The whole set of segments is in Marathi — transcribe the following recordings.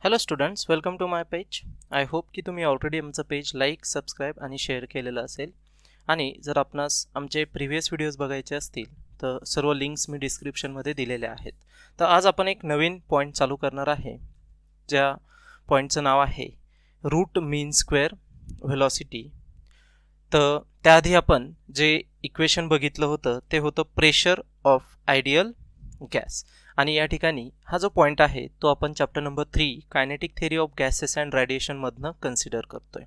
Hello students, welcome to my page. I hope की तुम्ही ऑलरेडी आमचं पेज लाईक, सबस्क्राईब आणि शेअर केलेलं असेल. आणि जर आपणास आमचे प्रिव्हियस व्हिडिओज बघायचे असतील तर सर्व लिंक्स मी डिस्क्रिप्शनमध्ये दिलेल्या आहेत. तर आज आपण एक नवीन पॉईंट चालू करणार आहे, ज्या पॉईंटचं नाव आहे रूट मीन स्क्वेअर व्हेलॉसिटी. तर त्याआधी आपण जे इक्वेशन बघितलं होतं ते होतं प्रेशर ऑफ आयडियल गॅस. आणि या ठिकाणी हा जो पॉईंट आहे तो आपण chapter number 3 kinetic theory of gases and radiation मधनं कन्सिडर करतोय.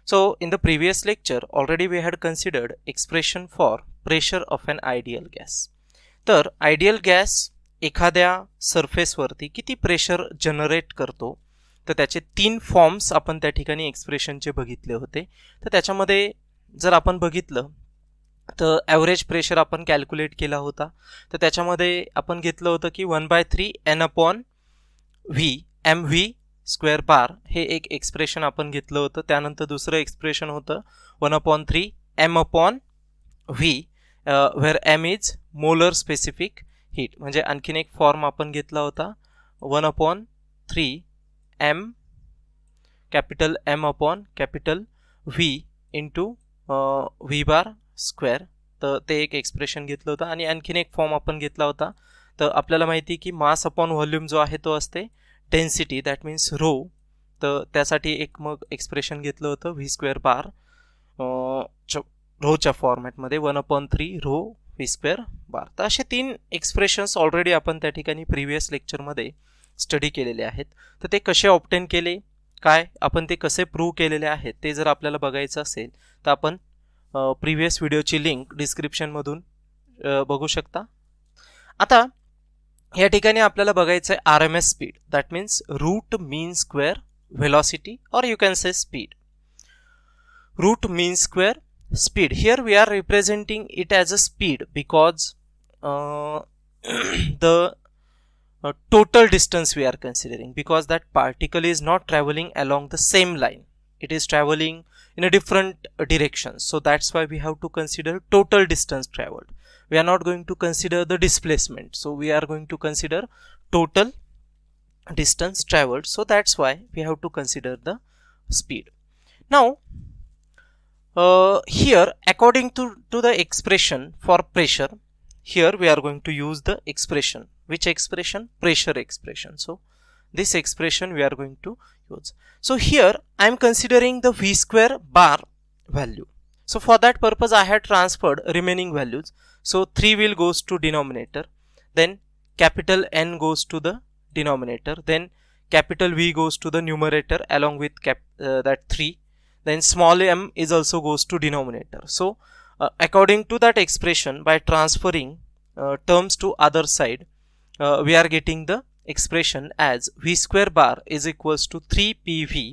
So in the previous lecture already we had considered expression for pressure of an ideal gas. तर आयडियल गॅस एखाद्या सरफेसवरती किती प्रेशर जनरेट करतो, तर त्याचे 3 फॉर्म्स आपण त्या ठिकाणी एक्सप्रेशनचे बघितले होते. तर त्याच्यामध्ये जर आपण बघितलं तर ॲव्हरेज प्रेशर आपण कॅल्क्युलेट केला होता. तर त्याच्यामध्ये आपण घेतलं होतं की 1/3 N/V mv स्क्वेअर बार हे एक एक्सप्रेशन आपण घेतलं होतं. त्यानंतर दुसरं एक्सप्रेशन होतं 1/3 M/V where M is molar specific heat. म्हणजे आणखीन एक फॉर्म आपण घेतला होता 1/3 M capital V into V bar square. तर ते एक एक्सप्रेशन घेतलं होतं. आणि आणखीन एक फॉर्म आपण घेतला होता. तर आपल्याला माहिती की मास अपॉन व्हॉल्यूम जो आहे तो असते डेन्सिटी, दॅट मीन्स रो. तर त्यासाठी एक मग एक्सप्रेशन घेतलं होतं व्ही स्क्वेअर बार रोच्या फॉर्मॅटमध्ये 1/3 रो व्ही स्क्वेअर बार. तर असे 3 एक्सप्रेशन्स ऑलरेडी आपण त्या ठिकाणी प्रिव्हियस लेक्चरमध्ये स्टडी केलेले आहेत. तर ते कसे ऑब्टेन केले, काय आपण ते कसे प्रूव्ह केलेले आहेत ते जर आपल्याला बघायचं असेल तर आपण प्रिव्हियस व्हिडिओची लिंक डिस्क्रिप्शनमधून बघू शकता. आता या ठिकाणी आपल्याला बघायचं आहे RMS speed, that means root mean square velocity और you can say speed. Root mean square speed, here we are representing it as a speed because the total distance we are considering, because that particle is not traveling along the same line, it is traveling in a different direction. So that's why we have to consider total distance traveled. We are not going to consider the displacement, so we are going to consider total distance traveled. So that's why we have to consider the speed. Now here according to the expression for pressure, here we are going to use the expression. Which expression? Pressure expression. So this expression we are going to use. So here I am considering the V square bar value. So for that purpose I had transferred remaining values. So 3 will goes to denominator, then capital N goes to the denominator, then capital V goes to the numerator along with that 3, then small m is also goes to denominator. So according to that expression, by transferring terms to other side, we are getting the expression as V square bar is equals to 3PV,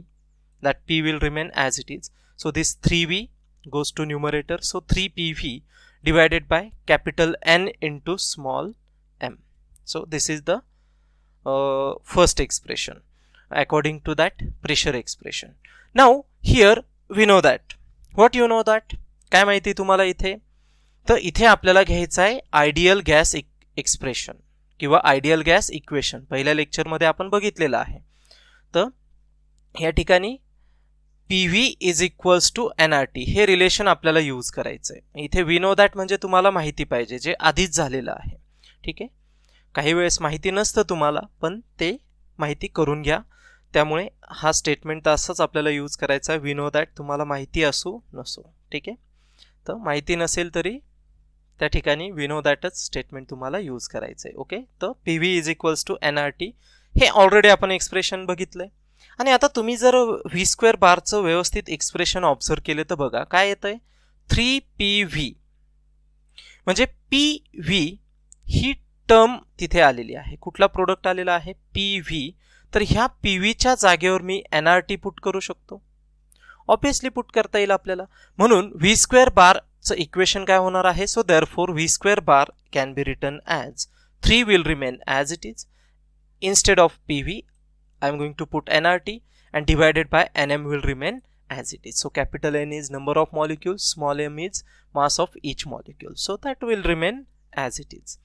that P will remain as it is. So this 3V goes to numerator, so 3PV divided by capital N into small m. So this is the first expression according to that pressure expression. Now here we know that. What you know that? काय माहिती तुम्हाला इथे? तर इथे आपल्याला घ्यायचं आहे आयडियल गॅस एक्सप्रेशन किंवा आयडियल गॅस इक्वेशन. पहिल्या लेक्चरमध्ये आपण बघितलेलं आहे. तर या ठिकाणी PV is equals to NRT हे रिलेशन आपल्याला यूज करायचं आहे. इथे वी नो दॅट म्हणजे तुम्हाला माहिती पाहिजे, जे आधीच झालेलं आहे. ठीक आहे, काही वेळेस माहिती नसतं तुम्हाला, पण ते माहिती करून घ्या. त्यामुळे हा स्टेटमेंट असंच आपल्याला यूज करायचा आहे. वी नो दॅट, तुम्हाला माहिती असो नसो. ठीक आहे, तर माहिती नसेल तरी त्या ठिकाणी वी नो दॅटच स्टेटमेंट तुम्हाला यूज करायचं आहे. ओके, तर PV is equals to NRT हे ऑलरेडी आपण एक्सप्रेशन बघितलंय. आणि आता तुम्ही जर व्ही स्क्वेअर बारचं व्यवस्थित एक्सप्रेशन ऑब्झर्व केले तर बघा काय येतंय, 3PV म्हणजे PV ही टर्म तिथे आलेली आहे. कुठला प्रोडक्ट आलेला आहे? PV. तर ह्या PVच्या जागेवर मी NRT पुट करू शकतो, ऑब्विसली पुट करता येईल आपल्याला. म्हणून व्ही स्क्वेअर बारचं इक्वेशन काय होणार आहे? So therefore V square bar can be written as 3 will remain as it is. Instead of PV I am going to put NRT and divided by NM will remain as it is. So capital N is number of molecules, small m is mass of each molecule, so that will remain as it is.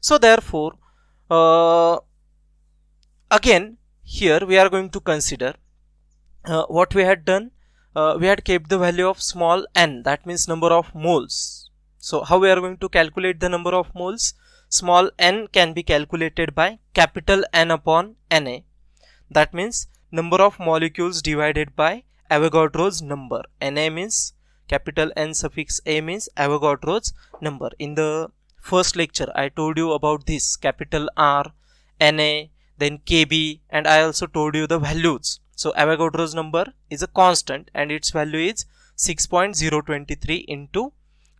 So therefore again here we are going to consider what we had done. We had kept the value of small n, that means number of moles. So how we are going to calculate the number of moles? Small n can be calculated by capital N upon Na. That means number of molecules divided by Avogadro's number. Na means capital N suffix A means Avogadro's number. In the first lecture I told you about this capital R, Na, then Kb, and I also told you the values. So Avogadro's number is a constant and its value is 6.023 into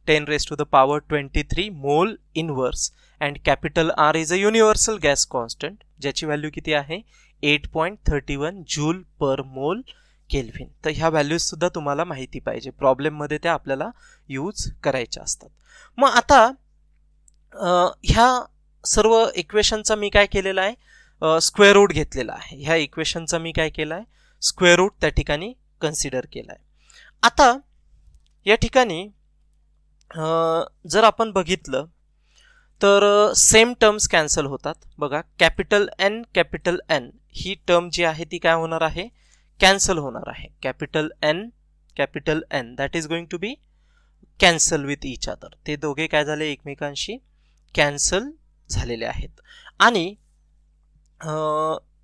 10 raised to the power 23 mole inverse, and capital R is a universal gas constant ज्याची व्हॅल्यू किती आहे 8.31 जूल पर मोल केल्व्हिन. तर ह्या व्हॅल्यूज सुद्धा तुम्हाला माहिती पाहिजे, प्रॉब्लेम मध्ये त्या आपल्याला यूज करायच्या असतात. मग आता ह्या सर्व इक्वेशनचा मी काय केलेला आहे, स्क्वेअर रूट घेतलेला आहे. ह्या इक्वेशनचा मी काय केला आहे, स्क्वेअर रूट त्या ठिकाणी कन्सिडर केला आहे. आता या ठिकाणी जर आपण बघितलं तर सेम टर्म्स कॅन्सल होतात. बघा कॅपिटल एन ही टर्म जी आहे ती काय होणार आहे, कॅन्सल होणार आहे. Capital N that is going to be cancel with each other. ते दोघे काय झाले, एकमेकांशी कॅन्सल झालेले आहेत. आणि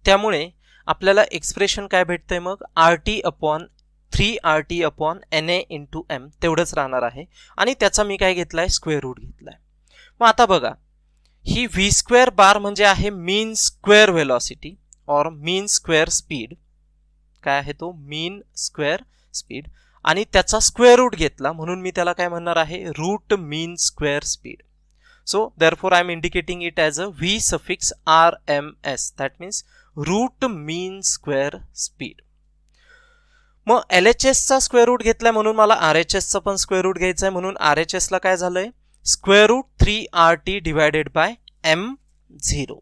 त्यामुळे आपल्याला एक्सप्रेशन काय भेटतंय मग, RT upon 3RT upon Na into m तेवढंच राहणार आहे. आणि त्याचा मी काय घेतलाय, स्क्वेअर रूट घेतलाय. मग आता बघा ही व्ही स्क्वेअर बार म्हणजे आहे मीन स्क्वेअर व्हेलॉसिटी और मीन स्क्वेअर स्पीड. काय आहे तो, मीन स्क्वेअर स्पीड, आणि त्याचा स्क्वेअर रूट घेतला म्हणून मी त्याला काय म्हणणार आहे, root mean square speed. So therefore I am indicating it as a V suffix RMS, that means root mean square speed. मग LHS चा स्क्वेअर रूट घेतलाय म्हणून मला RHS चा पण स्क्वेअर रूट घ्यायचा आहे. म्हणून RHS ला काय झालंय, square root 3RT divided by M0.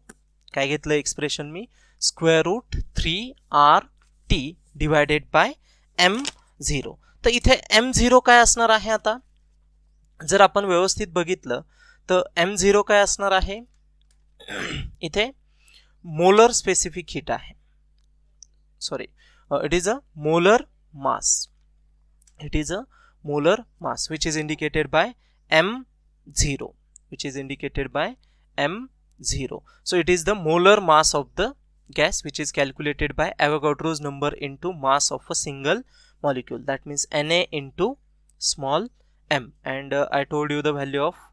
काय घेतलं एक्सप्रेशन मी, square root 3RT divided by M0. तर इथे M0 काय असणार आहे, आता जर आपण व्यवस्थित बघितलं तर M0 काय असणार आहे, इथे मोलर स्पेसिफिक हीट आहे. Sorry, it is a molar mass. It is a molar mass which is indicated by M0, which is indicated by M0. So it is the molar mass of the gas which is calculated by Avogadro's number into mass of a single molecule. That means Na into small m, and I told you the value of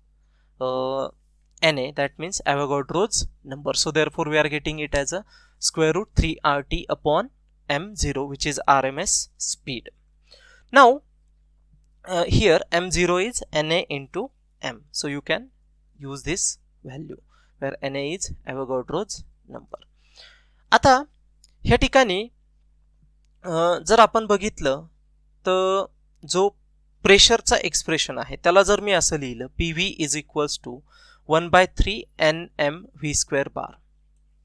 Na, that means Avogadro's number. So therefore we are getting it as a square root 3RT upon M0, which is RMS speed. Now here M0 is Na into m, so you can use this value where Na is Avogadro's number. आता ह्या ठिकाणी जर आपण बघितलं तर जो प्रेशरचा एक्सप्रेशन आहे त्याला जर मी असं लिहिलं, PV is equals to 1/3 Nm V square bar.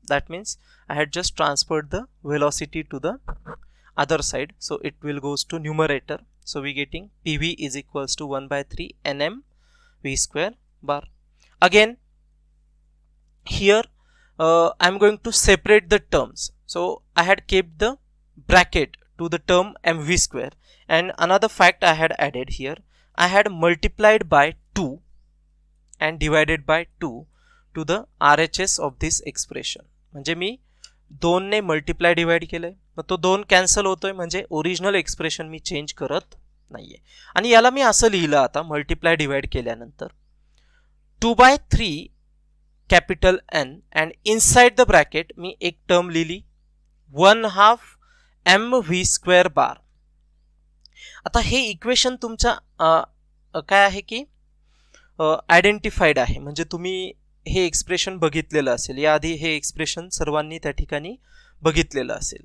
That means I had just transferred the velocity to the other side, so it will goes to numerator. So we getting PV is equals to 1/3 Nm V square bar. Again here I am going to separate the terms. So I had kept the bracket to the term mv square, and another fact I had added here, I had multiplied by 2 and divided by 2 to the RHS of this expression. म्हणजे मी 2 ने मल्टिप्लाय डिवाइड केलंय, मग तो 2 कॅन्सल होतोय, म्हणजे ओरिजिनल एक्सप्रेशन मी चेंज करत नाहीये. आणि याला मी असं लिहिलं आता मल्टिप्लाय डिवाइड केल्यानंतर 2/3 capital N and inside the bracket मी एक टर्म लिहिली 1/2 mv स्क्वेअर बार. आता हे इक्वेशन तुमच्या काय आहे की आयडेंटिफाईड आहे, म्हणजे तुम्ही हे एक्सप्रेशन बघितलेलं असेल, याआधी हे एक्सप्रेशन सर्वांनी त्या ठिकाणी बघितलेलं असेल.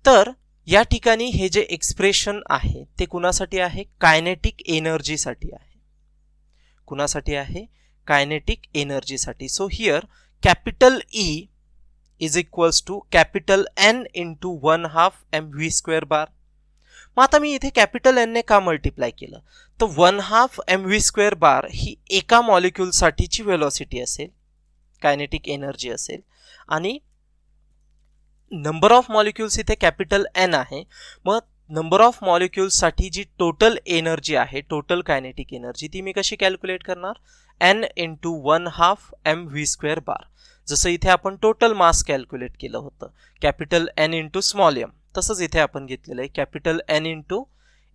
तर या ठिकाणी हे जे एक्सप्रेशन आहे ते कुणासाठी आहे, कायनेटिक एनर्जीसाठी आहे. कुणासाठी आहे, कायनेटिक एनर्जीसाठी. So here capital E is equals to capital N into 1/2 mv square bar. मग आता मी इथे कॅपिटल N ने का मल्टिप्लाय केलं, तर 1/2 mv स्क्वेअर बार ही एका मॉलिक्यूल साठीची वेलोसिटी असेल, कायनेटिक एनर्जी असेल, आणि नंबर ऑफ मॉलिक्युल्स इथे कॅपिटल एन आहे. मग नंबर ऑफ मॉलिक्युल्ससाठी जी टोटल एनर्जी आहे, टोटल कायनेटिक एनर्जी, ती मी कशी कॅल्क्युलेट करणार? N into 1/2 mv² bar. जसं इथे आपण टोटल मास कॅल्क्युलेट केलं होतं capital N into small m, तसंच इथे आपण घेतलेलं आहे capital N into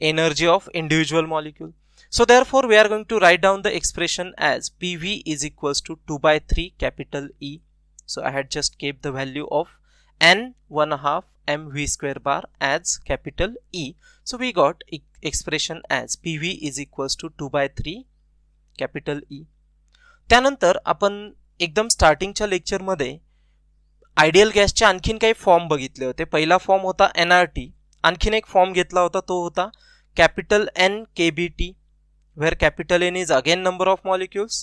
energy of individual molecule. So therefore we are going to write down the expression as PV is equals to 2/3 capital E. So I had just kept the value of N 1/2 mv² bar as capital E. So we got expression as PV is equals to 2/3 capital E. त्यानंतर आपण एकदम स्टार्टिंगच्या लेक्चरमध्ये आयडियल गॅसचे आणखीन काही फॉर्म बघितले होते. पहिला फॉर्म होता NRT. आणखीन एक फॉर्म घेतला होता, तो होता capital N KBT, where capital N is again number of molecules,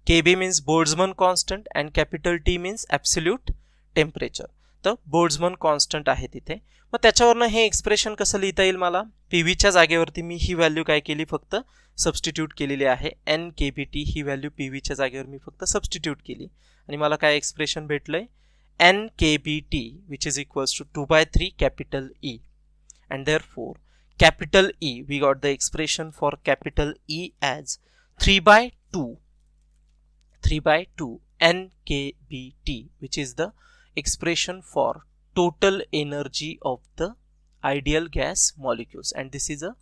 KB means Boltzmann constant and capital T means absolute temperature. तर बोल्ट्झमन कॉन्स्टंट आहे तिथे. मग त्याच्यावरनं हे एक्सप्रेशन कसं लिहिता येईल मला? PVच्या जागेवरती मी ही व्हॅल्यू काय केली, फक्त सबस्टिट्यूट केलेली आहे. N KBT ही व्हॅल्यू PVच्या जागेवर मी फक्त सबस्टिट्यूट केली आणि मला काय expression भेटलंय? N KBT which is equals to 2/3 capital E, and therefore capital E, we got the expression for capital E as 3/2 NKBT, which is the expression for total energy of the ideal gas molecules, and this is a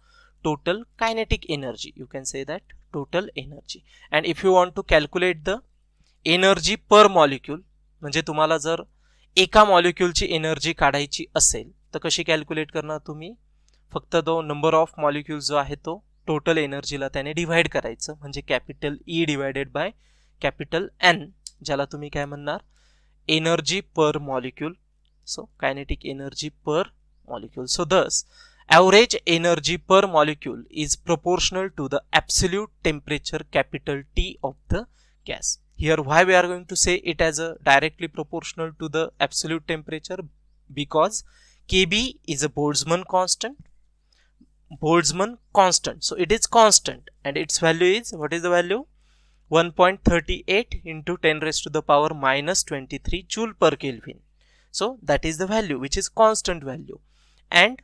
total kinetic energy. You can say that total energy. And if you want to calculate the energy per molecule, म्हणजे तुम्हाला जर एका मॉलिक्यूलची एनर्जी काढायची असेल तर कशी कॅल्क्युलेट करणार तुम्ही? फक्त तो नंबर ऑफ मॉलिक्यूल्स जो आहे तो टोटल एनर्जीला त्याने डिवाइड करायचं, म्हणजे capital E divided by capital N, ज्याला तुम्ही काय म्हणणार? एनर्जी पर मॉलिक्यूल. सो कायनेटिक एनर्जी पर मॉलिक्यूल. सो दस average energy per molecule is proportional to the absolute temperature capital T of the gas. Here why we are going to say it as a directly proportional to the absolute temperature? Because KB is a Boltzmann constant. So it is constant and its value is, what is the value? 1.38 into 10 raised to the power minus 23 joule per Kelvin. So that is the value which is constant value, and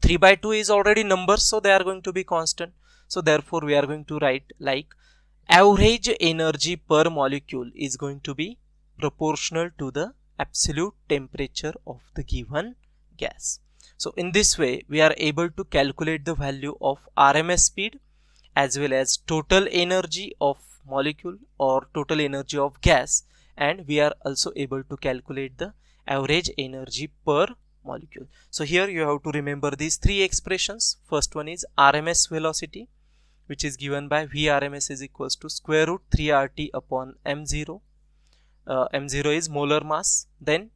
3/2 is already numbers, so they are going to be constant. So therefore we are going to write like average energy per molecule is going to be proportional to the absolute temperature of the given gas. So in this way we are able to calculate the value of RMS speed as well as total energy of molecule or total energy of gas, and we are also able to calculate the average energy per molecule. So here you have to remember these three expressions. First one is RMS velocity, which is given by Vrms is equals to square root 3RT upon m0. M0 is molar mass. Then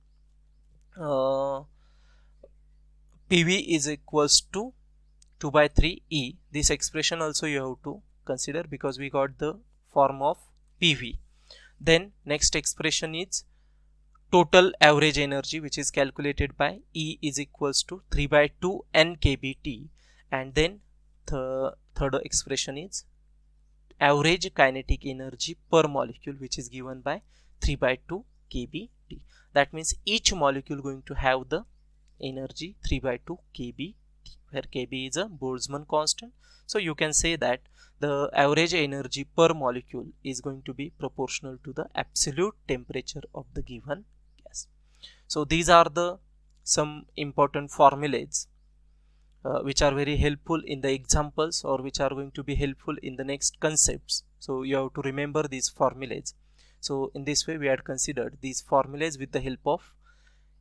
PV is equals to 2/3 E. This expression also you have to consider because we got the form of PV. Then next expression is total average energy, which is calculated by E is equals to 3/2 NKBT, and then the third expression is average kinetic energy per molecule, which is given by 3/2 kBT. That means each molecule going to have the energy 3/2 kBT, where kB is a Boltzmann constant. So you can say that the average energy per molecule is going to be proportional to the absolute temperature of the given gas. So these are the some important formulas which are very helpful in the examples, or which are going to be helpful in the next concepts. So you have to remember these formulas. So in this way we had considered these formulas with the help of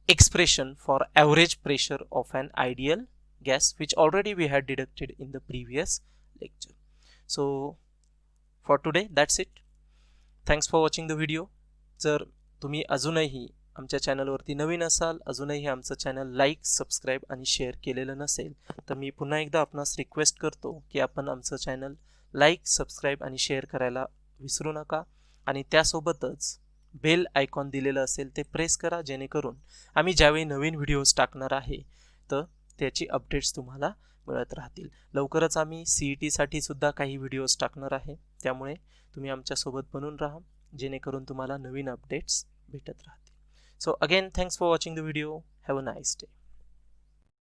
expression for average pressure of an ideal gas, which already we had deducted in the previous lecture. So for today that's it. Thanks for watching the video. जर तुम्ही अजूनही आमच्या चॅनलवरती नवीन असाल, अजूनही आमचं चॅनल लाईक, सबस्क्राईब आणि शेअर केलेलं नसेल, तर मी पुन्हा एकदा आपणास रिक्वेस्ट करतो की आपण आमचं चॅनल लाईक, सबस्क्राईब आणि शेअर करायला विसरू नका, आणि त्यासोबतच बेल आयकॉन दिलेलं असेल ते प्रेस करा, जेणेकरून आम्ही ज्यावेळी नवीन व्हिडिओज टाकणार आहे तर त्याची अपडेट्स तुम्हाला मिळत राहतील. लवकरच आम्ही CET साठी सुद्धा काही व्हिडिओज टाकणार आहे, त्यामुळे तुम्ही आमच्यासोबत बनून राहा, जेणेकरून तुम्हाला नवीन अपडेट्स भेटत राहतील. So again, thanks for watching the video. Have a nice day.